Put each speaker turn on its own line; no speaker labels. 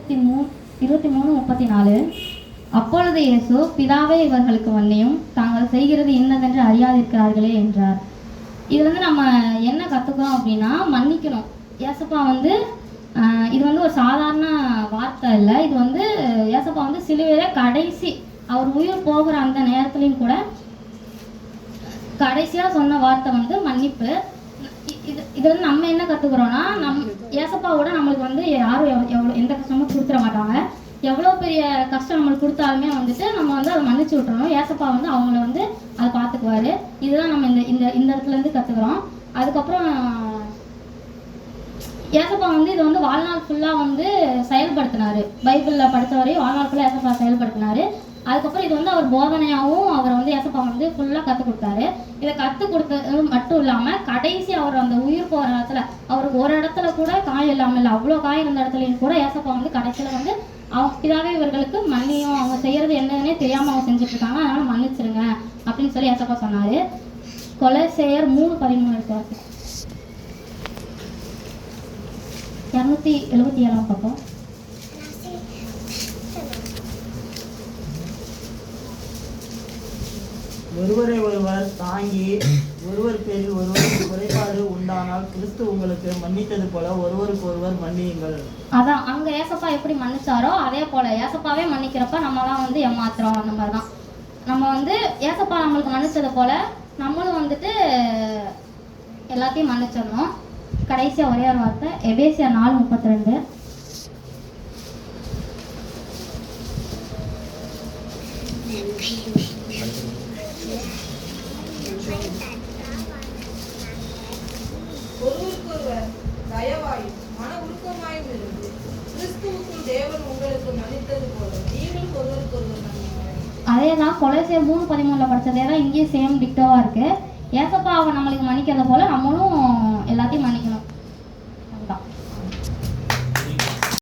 23:34. அப்பொழுது இயேசு, பிதாவே இவர்களுக்கு மன்னியும், தாங்கள் செய்கிறது இன்னதென்று அறியாதிருக்கிறார்களே என்றார். இது நம்ம என்ன கற்றுக்கிறோம் அப்படின்னா, மன்னிக்கணும். ஏசப்பா இது ஒரு சாதாரண வார்த்தை இல்லை. இது ஏசப்பா சிலுவையில கடைசி அவர் உயிர் போகிற அந்த நேரத்துலையும் கூட கடைசியாக சொன்ன வார்த்தை மன்னிப்பு. இது நம்ம என்ன கற்றுக்குறோன்னா, ஏசப்பாவோட நம்மளுக்கு யாரும் எவ்வளோ எந்த கஷ்டமும் கொடுத்துட மாட்டாங்க. எவ்வளோ பெரிய கஷ்டம் நம்மளுக்கு கொடுத்தாலுமே நம்ம அதை மன்னிச்சு விட்டுறணும். ஏசப்பா அவங்கள அதை பார்த்துக்குவாரு. இதுதான் நம்ம இந்த இடத்துலேருந்து கற்றுக்குறோம். அதுக்கப்புறம் ஏசப்பா இது வாழ்நாள் ஃபுல்லாக செயல்படுத்தினார். பைபிளில் படித்த வரையும் வாழ்நாள் ஃபுல்லாக ஏசப்பா செயல்படுத்தினார். அதுக்கப்புறம் இது அவர் போதனையாகவும் அவர் ஏசப்பா ஃபுல்லாக கற்றுக் கொடுத்தாரு. இதை கற்றுக் கொடுத்தது மட்டும் இல்லாமல் கடைசி அவர் அந்த உயிர் போகிற இடத்துல அவருக்கு ஒரு இடத்துல கூட காயம் இல்லாமல் இல்லை, அவ்வளோ காயம் இருந்த இடத்துலையும் கூட ஏசப்பா கடைசியில் அவங்க பிதாவே இவர்களுக்கு மன்னியும், அவங்க செய்கிறது என்னன்னே தெரியாமல் அவங்க செஞ்சுட்ருக்காங்க, அதனால் மன்னிச்சிருங்க அப்படின்னு சொல்லி ஏசப்பா சொன்னார். கொலோசையர் 3:13 இருக்காரு. 277 பக்கம்.
ஒருவரை ஒருவர் தாங்கி ஒருவர் பேரில் ஒருவருக்கு குறைபாடு உண்டானால் கிறிஸ்து உங்களுக்கு மன்னித்தது போல ஒருவருக்கு ஒருவர் மன்னியுங்கள்.
அதான் அங்க ஏசப்பா எப்படி மன்னிச்சாரோ அதே போல ஏசப்பாவே மன்னிக்கிறப்ப நம்மலாம் ஏமாத்துறோம். அந்த மாதிரி தான் நம்ம ஏசப்பா நம்மளுக்கு மன்னிச்சது போல நம்மளும் எல்லாத்தையும் மன்னிச்சிடணும். கடைசியா ஒரே ஒரு வார்த்தை, எபேசியர் 4:32.
ஒருவருக்கொருவர் தயவாயும் மன உருக்கமாயும் இருந்து கிறிஸ்துவுக்குள் தேவன் உங்களுக்கு மன்னித்தது போல நீங்களும் ஒருவருக்கொருவர் மன்னியுங்கள்.
அதேதான் கொலோசையர் 3:13 படிச்சதே தான் இங்கேயும் சேம் டிக்டோவா இருக்கு. ஏசப்பா அவன் நம்மளுக்கு மன்னிக்கிறத போல நம்மளும்